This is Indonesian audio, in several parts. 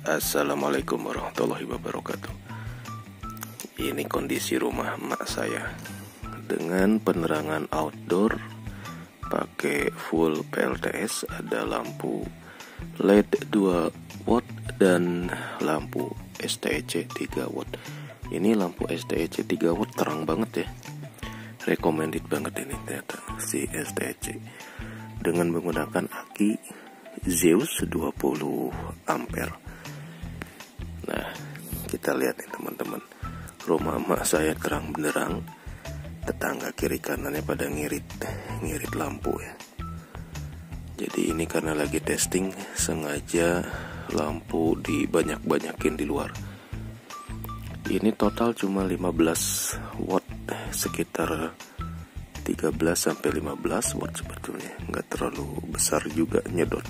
Assalamualaikum warahmatullahi wabarakatuh. Ini kondisi rumah emak saya dengan penerangan outdoor pakai full PLTS. Ada lampu LED 2 watt dan lampu STEC 3 watt. Ini lampu STEC 3 watt terang banget ya. Recommended banget ini ternyata si STEC dengan menggunakan aki Zeus 20 ampere. Nah, kita lihat nih teman-teman, rumah emak saya terang benderang, tetangga kiri kanannya pada ngirit lampu ya. Jadi ini karena lagi testing, sengaja lampu dibanyak-banyakin di luar. Ini total cuma 15 watt, sekitar 13-15 watt sebetulnya, nggak terlalu besar juga nyedot.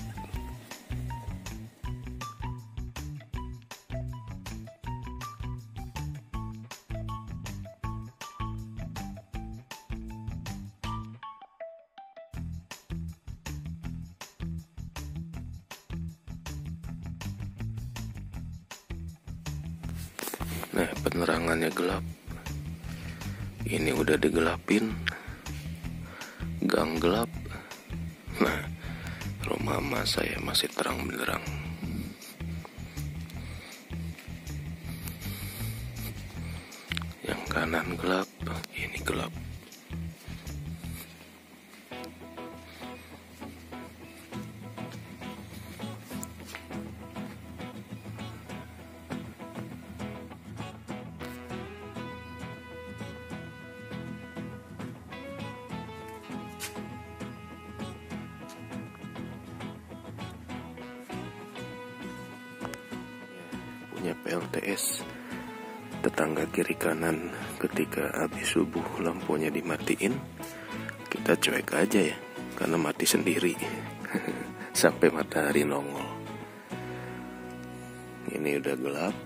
Nah, penerangannya gelap. Ini udah digelapin, gang gelap. Nah, rumah emak saya masih terang benderang. Yang kanan gelap, ini gelap. Punya PLTS, tetangga kiri kanan ketika habis subuh lampunya dimatiin, kita cuek aja ya, karena mati sendiri sampai matahari nongol. Ini udah gelap,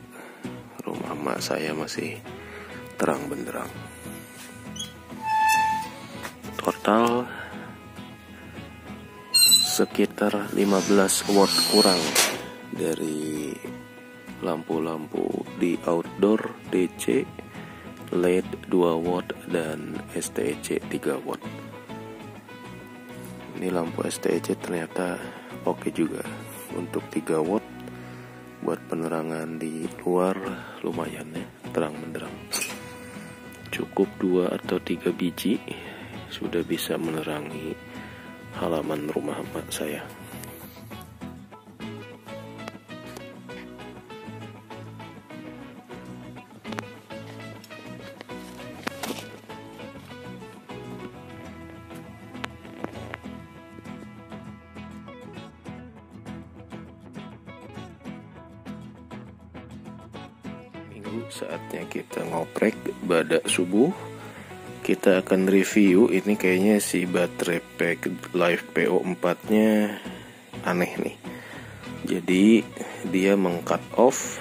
rumah emak saya masih terang benderang. Total sekitar 15 watt kurang dari lampu-lampu di outdoor DC, LED 2 watt dan STEC 3 watt. Ini lampu STEC ternyata oke juga untuk 3 watt, buat penerangan di luar lumayan ya, terang benderang. Cukup 2 atau 3 biji sudah bisa menerangi halaman rumah emak saya. Saatnya kita ngoprek pada subuh. Kita akan review ini, kayaknya si baterai pack Live PO4 nya aneh nih. Jadi dia meng-cut off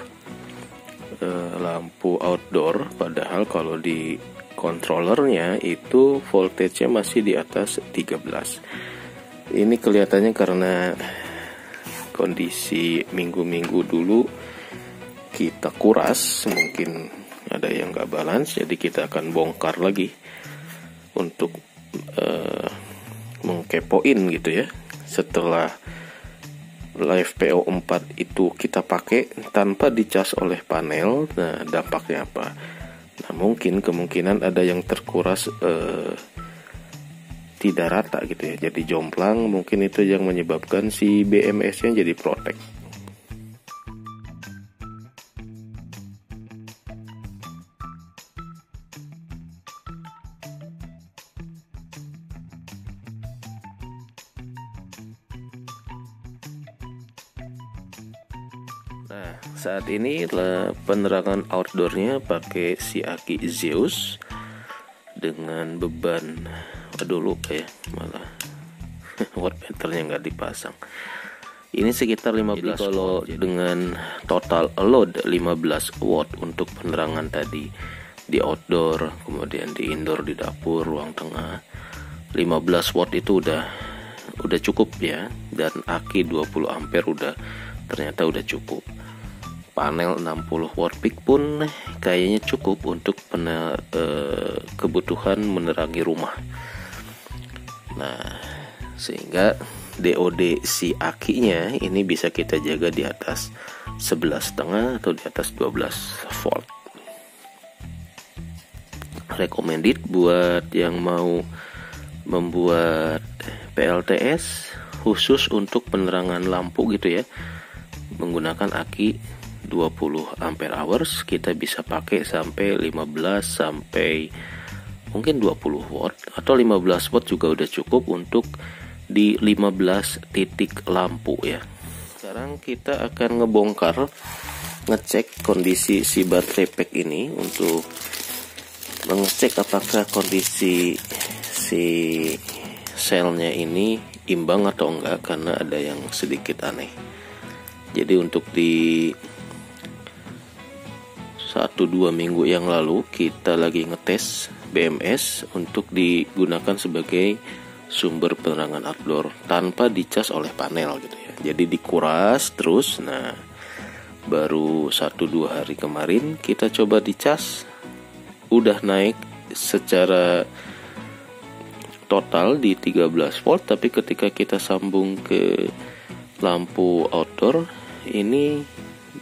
lampu outdoor, padahal kalau di controllernya itu voltage-nya masih di atas 13. Ini kelihatannya karena kondisi minggu-minggu dulu kita kuras, mungkin ada yang gak balance, jadi kita akan bongkar lagi untuk mengkepoin gitu ya. Setelah Live PO4 itu kita pakai tanpa dicas oleh panel, nah dampaknya apa? Nah, mungkin kemungkinan ada yang terkuras tidak rata gitu ya, jadi jomplang. Mungkin itu yang menyebabkan si BMS-nya jadi protek. Nah, saat ini penerangan outdoornya pakai si aki Zeus dengan beban, aduh lupa ya, malah watt meternya nggak dipasang. Ini sekitar 15 kalau watt, dengan total load 15 watt untuk penerangan tadi di outdoor, kemudian di indoor, di dapur, ruang tengah. 15 watt itu udah cukup ya, dan aki 20 ampere ternyata udah cukup. panel 60 watt peak pun kayaknya cukup untuk kebutuhan menerangi rumah. Nah, sehingga DOD si akinya ini bisa kita jaga di atas 11,5 atau di atas 12 volt. Recommended buat yang mau membuat PLTS khusus untuk penerangan lampu gitu ya, menggunakan aki 20 ampere hours. Kita bisa pakai sampai 15 sampai mungkin 20 watt atau 15 watt juga udah cukup untuk di 15 titik lampu ya. Sekarang kita akan ngecek kondisi si baterai pack ini untuk mengecek apakah kondisi si selnya ini imbang atau enggak, karena ada yang sedikit aneh. Jadi untuk di 1-2 minggu yang lalu kita lagi ngetes BMS untuk digunakan sebagai sumber penerangan outdoor tanpa dicas oleh panel gitu ya. Jadi dikuras terus. Nah, baru 1-2 hari kemarin kita coba dicas, udah naik secara total di 13 volt, tapi ketika kita sambung ke lampu outdoor ini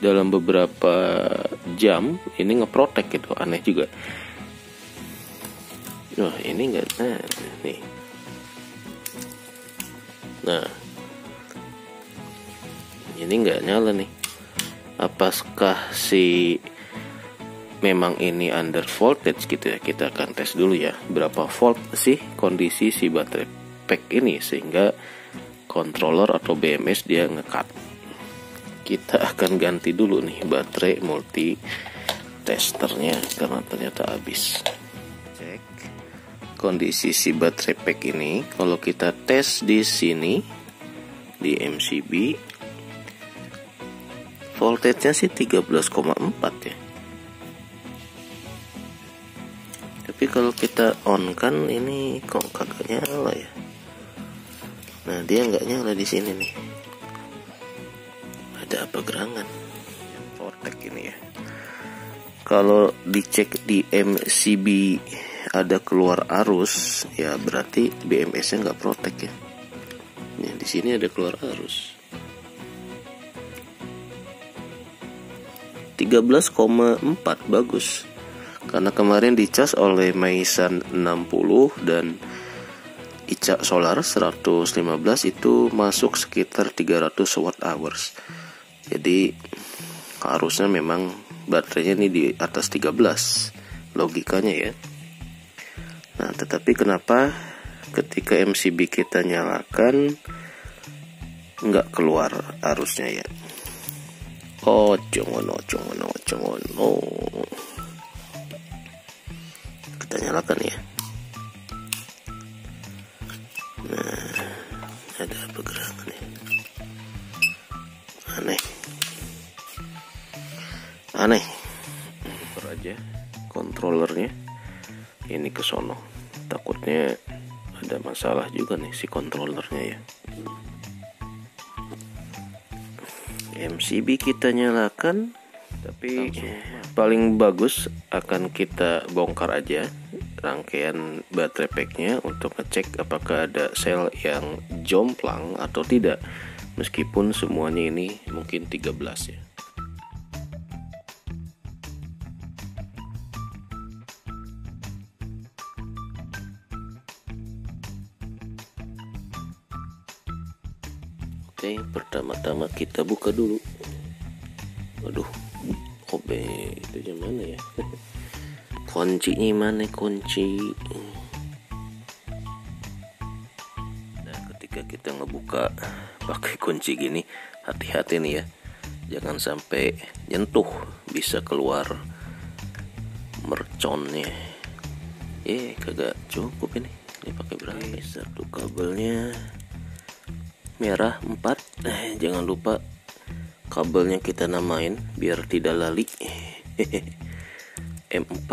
dalam beberapa jam ini ngeprotek gitu. Aneh juga. Wah, ini enggak, nah nih. Nah, ini enggak nyala nih. Apakah si memang ini under voltage gitu ya? Kita akan tes dulu ya, berapa volt sih kondisi si baterai pack ini sehingga controller atau BMS dia ngekat. Kita akan ganti dulu nih baterai multi testernya karena ternyata habis. Cek kondisi si baterai pack ini. Kalau kita tes di sini di MCB, voltage-nya sih 13,4 ya. Tapi kalau kita on kan ini kok kagak nyala ya. Nah, dia nggak nyala di sini nih. Ada apa gerangan? Protek ini ya. Kalau dicek di MCB ada keluar arus, ya berarti BMS-nya nggak protek ya. Nih, di sini ada keluar arus. 13,4 bagus. Karena kemarin dicas oleh Maisan 60 dan Ica Solar 115 itu masuk sekitar 300 watt hours. Jadi harusnya memang baterainya ini di atas 13 logikanya ya. Nah, tetapi kenapa ketika MCB kita nyalakan nggak keluar arusnya ya? Oh, congono. Kita nyalakan ya. Nah, ada apa gerangan ya? Aneh. Putar aja kontrolernya ini ke sono. Takutnya ada masalah juga nih si kontrolernya ya. MCB kita nyalakan, tapi paling bagus akan kita bongkar aja rangkaian baterai packnya untuk ngecek apakah ada sel yang jomplang atau tidak, meskipun semuanya ini mungkin 13 ya. Oke, pertama-tama kita buka dulu. Waduh, kobe itu yang mana ya? Kuncinya mana kunci? Nah, ketika kita ngebuka pakai kunci gini, hati-hati nih ya, jangan sampai nyentuh, bisa keluar merconnya. Kagak cukup ini pakai berapa? Satu kabelnya merah 4. Jangan lupa kabelnya kita namain biar tidak lali. M4.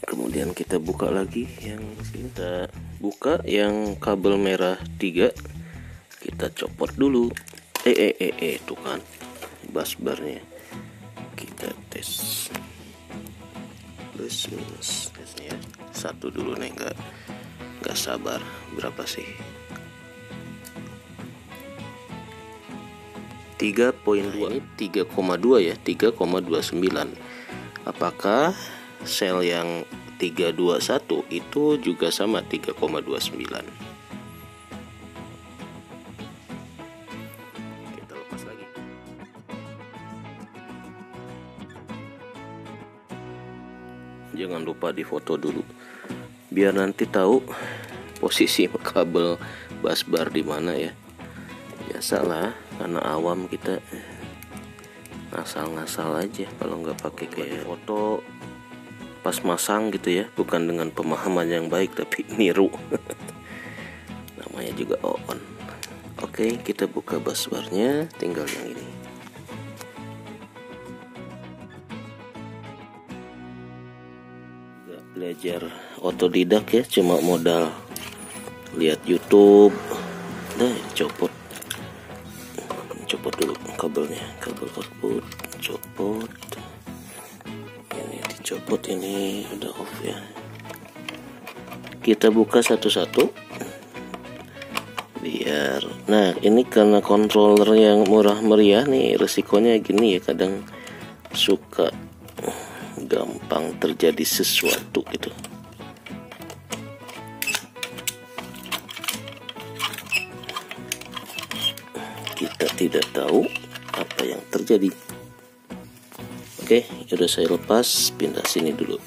Kemudian kita buka lagi yang kita buka yang kabel merah 3, kita copot dulu. Tuh kan busbarnya. kita tes plus minus tesnya ya. Satu dulu nih, nggak sabar. Berapa sih? 3.2. Ini 3,2 ya, 3,29. Apakah sel yang 321 itu juga sama 3,29? Kita lepas lagi. Jangan lupa difoto dulu biar nanti tahu posisi kabel busbar di mana ya. Biasalah, karena awam kita ngasal-ngasal aja kalau nggak pakai kayak foto pas masang gitu ya, bukan dengan pemahaman yang baik tapi niru. Namanya juga on. Oke, kita buka busbarnya, tinggal yang ini. Gak belajar otodidak ya, cuma modal lihat YouTube. Nah, copot dulu kabelnya, kabel output copot. Ini dicopot, ini udah off ya. Kita buka satu-satu biar, nah ini karena controller yang murah meriah nih, resikonya gini ya, kadang suka gampang terjadi sesuatu gitu. Kita tidak tahu apa yang terjadi. Oke, udah saya lepas, pindah sini dulu.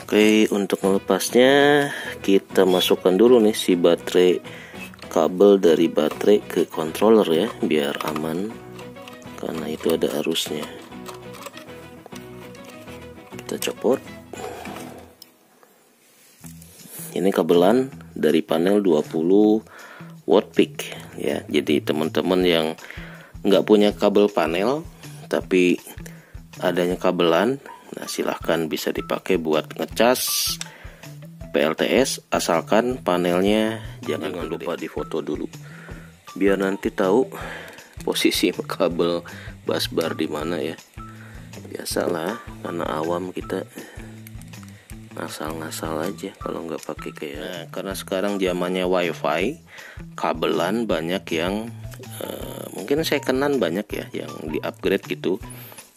Oke, untuk melepasnya kita masukkan dulu nih si baterai, kabel dari baterai ke controller ya, biar aman karena itu ada arusnya. Kita copot. Ini kabelan dari panel 20 watt peak ya. Jadi teman-teman yang nggak punya kabel panel tapi adanya kabelan, nah silahkan bisa dipakai buat ngecas PLTS, asalkan panelnya jangan lupa difoto dulu biar nanti tahu posisi kabel busbar di mana ya. Biasalah, karena awam kita ngasal-ngasal aja kalau nggak pakai kayak. Nah, karena sekarang zamannya wifi, kabelan banyak yang mungkin secondan banyak ya yang di upgrade gitu.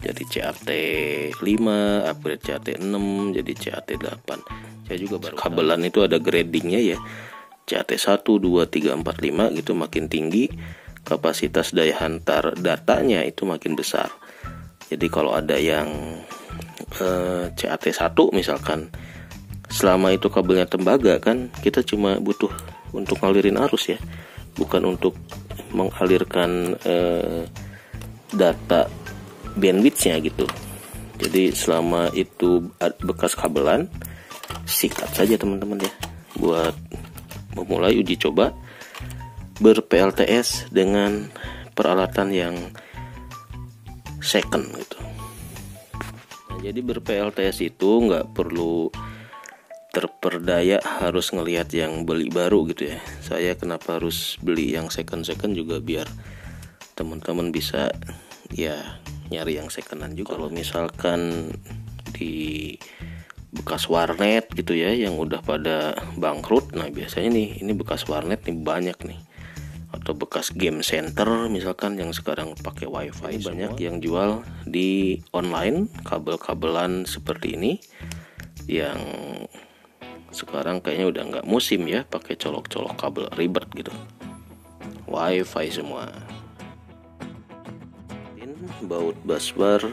Jadi CAT 5, upgrade CAT 6, jadi CAT 8. Saya juga baru kabelan itu ada gradingnya ya. CAT 1, 2, 3, 4, 5 gitu, makin tinggi kapasitas daya hantar datanya itu makin besar. Jadi kalau ada yang CAT 1 misalkan, selama itu kabelnya tembaga kan, kita cuma butuh untuk ngalirin arus ya, bukan untuk mengalirkan data bandwidthnya gitu. Jadi selama itu bekas kabelan, sikat saja teman-teman ya, buat memulai uji coba ber-PLTS dengan peralatan yang second gitu. Nah, jadi ber-PLTS itu nggak perlu terperdaya harus ngelihat yang beli baru gitu ya. Saya kenapa harus beli yang second juga biar teman-teman bisa ya nyari yang secondan juga. Kalau misalkan di bekas warnet gitu ya yang udah pada bangkrut, nah biasanya nih ini bekas warnet nih banyak nih, atau bekas game center misalkan yang sekarang pakai wifi, banyak yang jual di online kabel-kabelan seperti ini yang sekarang kayaknya udah nggak musim ya pakai colok-colok kabel ribet gitu, wifi semua. Baut busbar,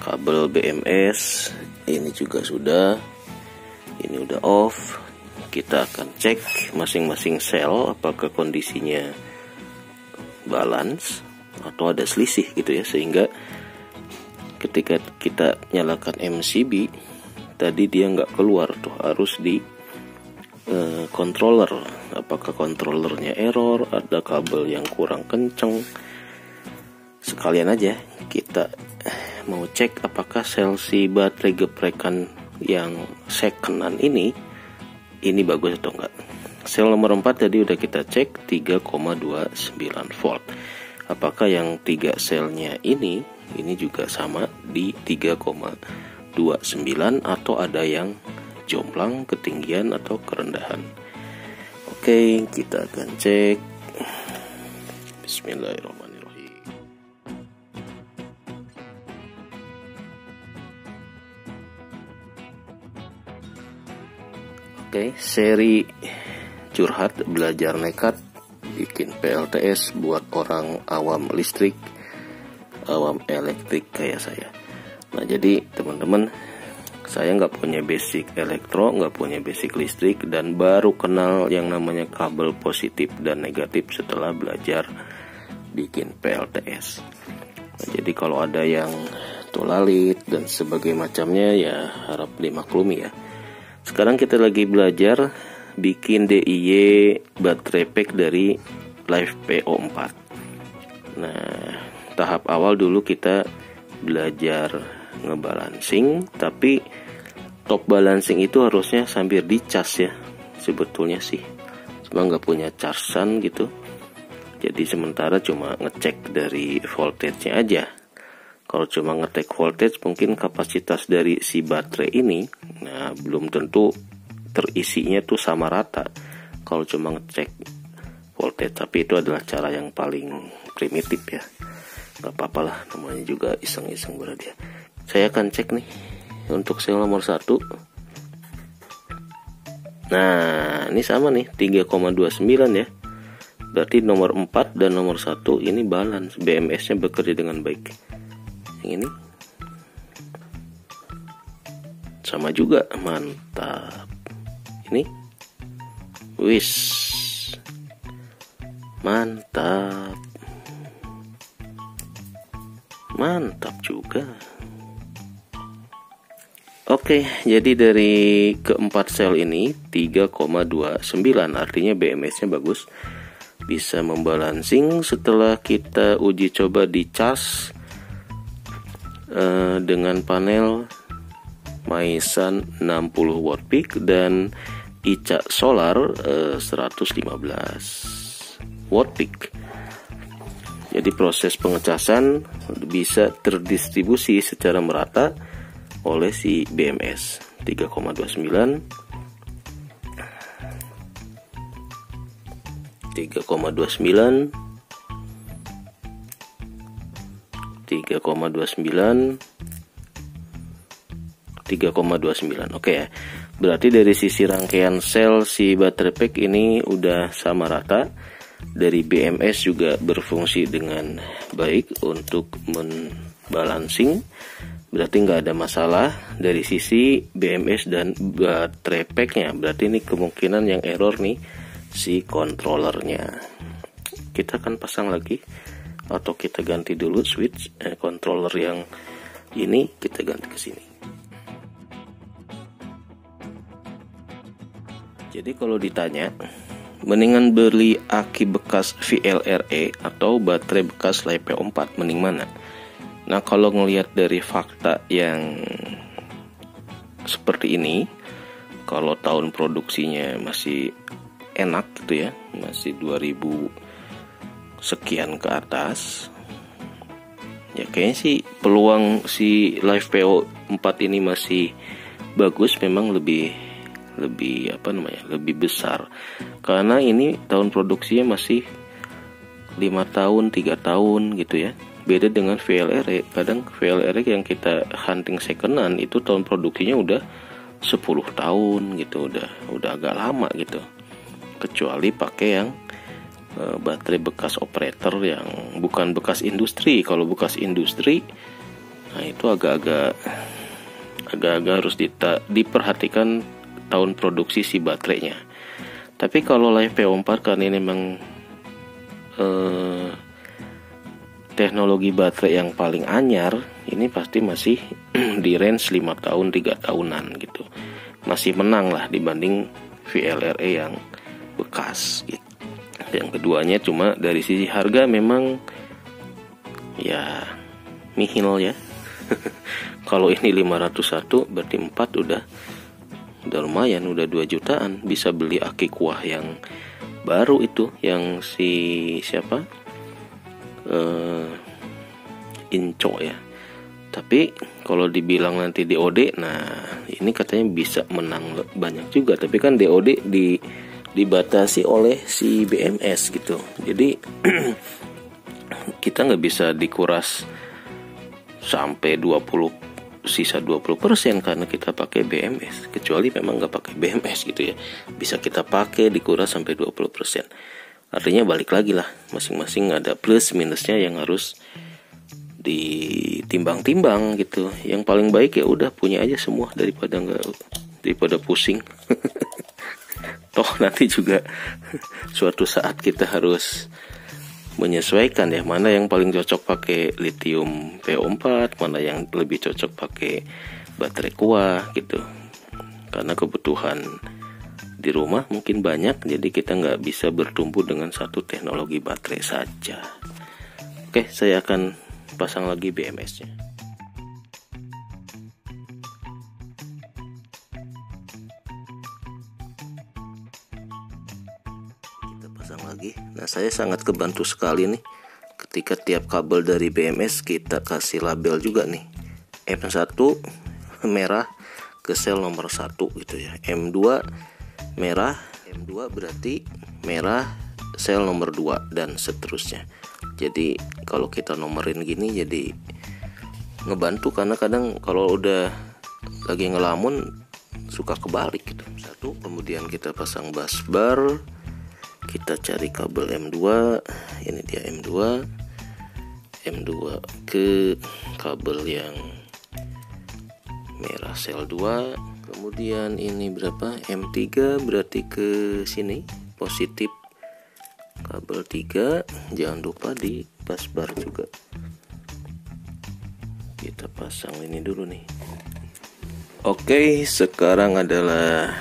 kabel BMS ini juga sudah, ini udah off. Kita akan cek masing-masing sel apakah kondisinya balance atau ada selisih gitu ya, sehingga ketika kita nyalakan MCB tadi dia nggak keluar tuh, harus di controller, apakah controllernya error, ada kabel yang kurang kenceng. Sekalian aja kita mau cek apakah sel si baterai geprekan yang secondan ini bagus atau enggak. Sel nomor 4 tadi udah kita cek 3,29 volt. apakah yang 3 selnya ini juga sama di 3,29 atau ada yang jomplang, ketinggian atau kerendahan. Oke, kita akan cek. Bismillahirrahmanirrahim. Oke, seri curhat belajar nekat bikin PLTS buat orang awam listrik, awam elektrik kayak saya. Nah, jadi teman-teman, saya nggak punya basic elektro, nggak punya basic listrik, dan baru kenal yang namanya kabel positif dan negatif setelah belajar bikin PLTS. Nah, jadi kalau ada yang tolalit dan sebagainya macamnya, ya harap dimaklumi ya. Sekarang kita lagi belajar bikin DIY baterai pack dari LiFePO4. Nah, tahap awal dulu kita belajar ngebalancing, tapi top balancing itu harusnya sambil dicas ya, sebetulnya sih. Cuma nggak punya chargean gitu, jadi sementara cuma ngecek dari voltage-nya aja. Kalau cuma ngetek voltage, mungkin kapasitas dari si baterai ini, nah belum tentu terisinya tuh sama rata. Kalau cuma ngecek voltage, tapi itu adalah cara yang paling primitif ya. Gak apa-apa lah, namanya juga iseng-iseng berarti ya. Saya akan cek nih untuk sel nomor 1. Nah, ini sama nih 3,29 ya. Berarti nomor 4 dan nomor 1 ini balance, BMS-nya bekerja dengan baik. Yang ini sama juga, mantap. Ini wis mantap, mantap juga. Oke, jadi dari keempat sel ini 3,29, artinya BMS-nya bagus, bisa membalancing. Setelah kita uji coba di cas dengan panel Maisan 60 watt peak dan ICA solar 115 watt peak. Jadi proses pengecasan bisa terdistribusi secara merata oleh si BMS 3,29 3,29. Oke ya. Berarti dari sisi rangkaian sel si baterai pack ini udah sama rata. Dari BMS juga berfungsi dengan baik untuk membalancing. Berarti nggak ada masalah dari sisi BMS dan baterai packnya. Berarti ini kemungkinan yang error nih si controllernya. Kita akan pasang lagi, atau kita ganti dulu switch controller yang ini, kita ganti ke sini. Jadi kalau ditanya, mendingan beli aki bekas VLRE atau baterai bekas LiFePO4, mending mana? Nah, kalau ngelihat dari fakta yang seperti ini, kalau tahun produksinya masih enak gitu ya, masih 2000 sekian ke atas, ya kayaknya sih peluang si LiFePO4 ini masih bagus, memang lebih besar, karena ini tahun produksinya masih 5 tahun 3 tahun gitu ya. Beda dengan VLRE, kadang VLRE yang kita hunting secondan itu tahun produksinya udah 10 tahun gitu, udah agak lama gitu. Kecuali pakai yang baterai bekas operator yang bukan bekas industri. Kalau bekas industri, nah itu agak-agak harus diperhatikan tahun produksi si baterainya. Tapi kalau LiFePO4 kan ini memang teknologi baterai yang paling anyar, ini pasti masih di range 5 tahun 3 tahunan gitu. Masih menang lah dibanding VLRE yang bekas gitu. Yang keduanya cuma dari sisi harga memang ya nihil ya. Kalau ini 501 berarti 4 udah lumayan, udah 2 jutaan. Bisa beli aki kuah yang baru itu, yang si siapa, inco ya. Tapi kalau dibilang nanti DOD, nah ini katanya bisa menang banyak juga. Tapi kan DOD dibatasi oleh si BMS gitu. Jadi kita nggak bisa dikuras sampai 20% karena kita pakai BMS. Kecuali memang nggak pakai BMS gitu ya. Bisa kita pakai dikuras sampai 20%. Artinya balik lagi lah, masing-masing ada plus minusnya yang harus ditimbang-timbang gitu. Yang paling baik ya udah punya aja semua daripada pusing. Toh nanti juga suatu saat kita harus menyesuaikan ya, mana yang paling cocok pakai lithium PO4, mana yang lebih cocok pakai baterai kuah gitu. Karena kebutuhan di rumah mungkin banyak, jadi kita nggak bisa bertumpu dengan satu teknologi baterai saja. Oke, saya akan pasang lagi BMS-nya. Kita pasang lagi. Nah, saya sangat kebantu sekali nih ketika tiap kabel dari BMS kita kasih label juga nih. M1 merah ke sel nomor 1 gitu ya. M2 merah, M2 berarti merah sel nomor 2 dan seterusnya. Jadi kalau kita nomorin gini jadi ngebantu, karena kadang kalau udah lagi ngelamun suka kebalik gitu. Satu, kemudian kita pasang bus bar, kita cari kabel M2, ini dia M2 ke kabel yang merah sel 2. Kemudian ini berapa? M3 berarti ke sini positif kabel 3. Jangan lupa di bus bar juga. Kita pasang ini dulu nih. Oke, sekarang adalah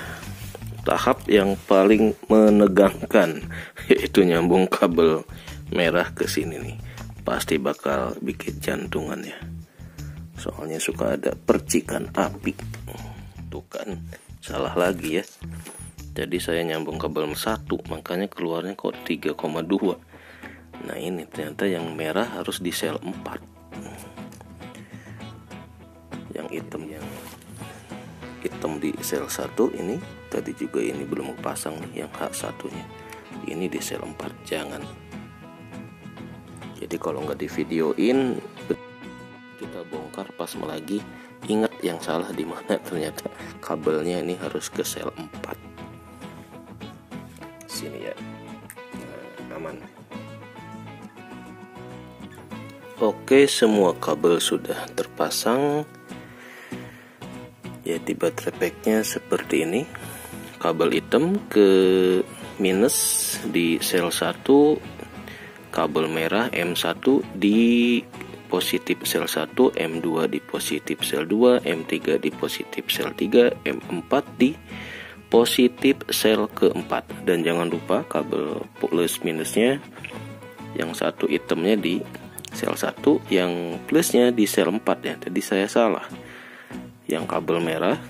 tahap yang paling menegangkan, yaitu nyambung kabel merah ke sini nih. Pasti bakal bikin jantungan ya. Soalnya suka ada percikan api. Tuh kan, salah lagi ya. Jadi saya nyambung kabel 1, makanya keluarnya kok 3,2. Nah ini ternyata yang merah harus di sel 4. Yang hitam di sel 1 ini. Tadi juga ini belum pasang nih, yang H1 nya. Ini di sel 4, jangan. Jadi kalau nggak di videoin, kita bongkar pas lagi. Ingat yang salah di mana, ternyata kabelnya ini harus ke sel 4. Sini ya. Nah, aman. Oke, semua kabel sudah terpasang. Ya, di baterai packnya seperti ini. Kabel hitam ke minus di sel 1, kabel merah M1 di positif sel 1, M2 di positif sel 2, M3 di positif sel 3, M4 di positif sel keempat. Dan jangan lupa kabel plus minusnya, yang satu hitamnya di sel 1, yang plusnya di sel 4 ya. Tadi saya salah, yang kabel merah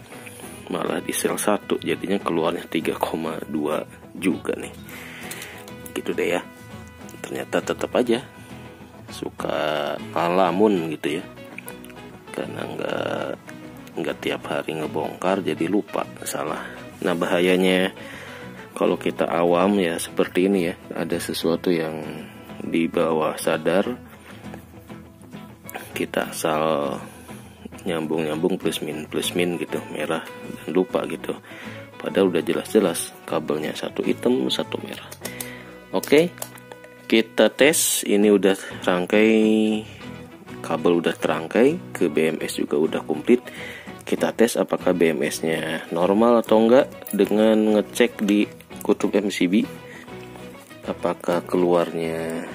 malah di sel 1, jadinya keluarnya 3,2 juga nih. Gitu deh ya. Ternyata tetap aja suka ngalamun gitu ya, karena nggak tiap hari ngebongkar jadi lupa salah. Nah bahayanya kalau kita awam ya seperti ini ya, ada sesuatu yang di bawah sadar kita asal nyambung plus min gitu, merah dan lupa gitu, padahal udah jelas-jelas kabelnya satu hitam satu merah. Oke, kita tes. Ini udah rangkai, kabel udah terangkai, ke BMS juga udah komplit. Kita tes apakah BMS-nya normal atau enggak dengan ngecek di kutub MCB apakah keluarnya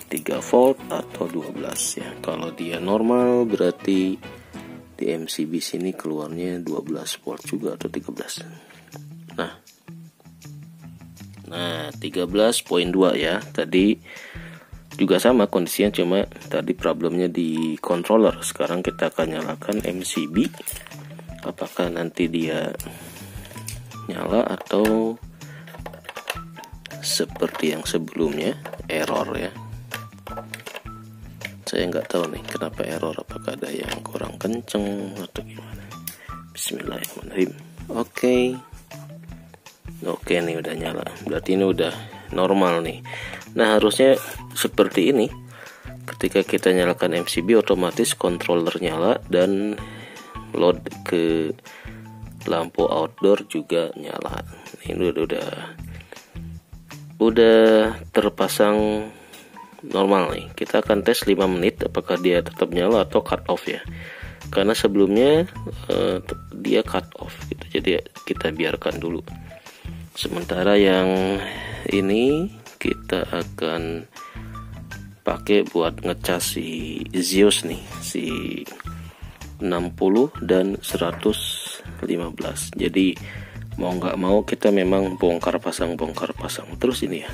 3 volt atau 12 ya. Kalau dia normal berarti di MCB sini keluarnya 12 volt juga atau 13. Nah 13.2 ya. Tadi juga sama kondisinya, cuma tadi problemnya di controller. Sekarang kita akan nyalakan MCB, apakah nanti dia nyala atau seperti yang sebelumnya error ya. Saya nggak tahu nih kenapa error, apakah ada yang kurang kenceng atau gimana. Bismillahirrahmanirrahim. Oke, nih udah nyala, berarti ini udah normal nih. Nah, harusnya seperti ini. Ketika kita nyalakan MCB, otomatis controller nyala dan load ke lampu outdoor juga nyala. Ini udah terpasang normal nih. Kita akan tes 5 menit apakah dia tetap nyala atau cut off ya. Karena sebelumnya dia cut off gitu. Jadi kita biarkan dulu. Sementara yang ini kita akan pakai buat ngecas si Zeus nih, si 60 dan 115. Jadi mau nggak mau kita memang bongkar pasang terus ini ya.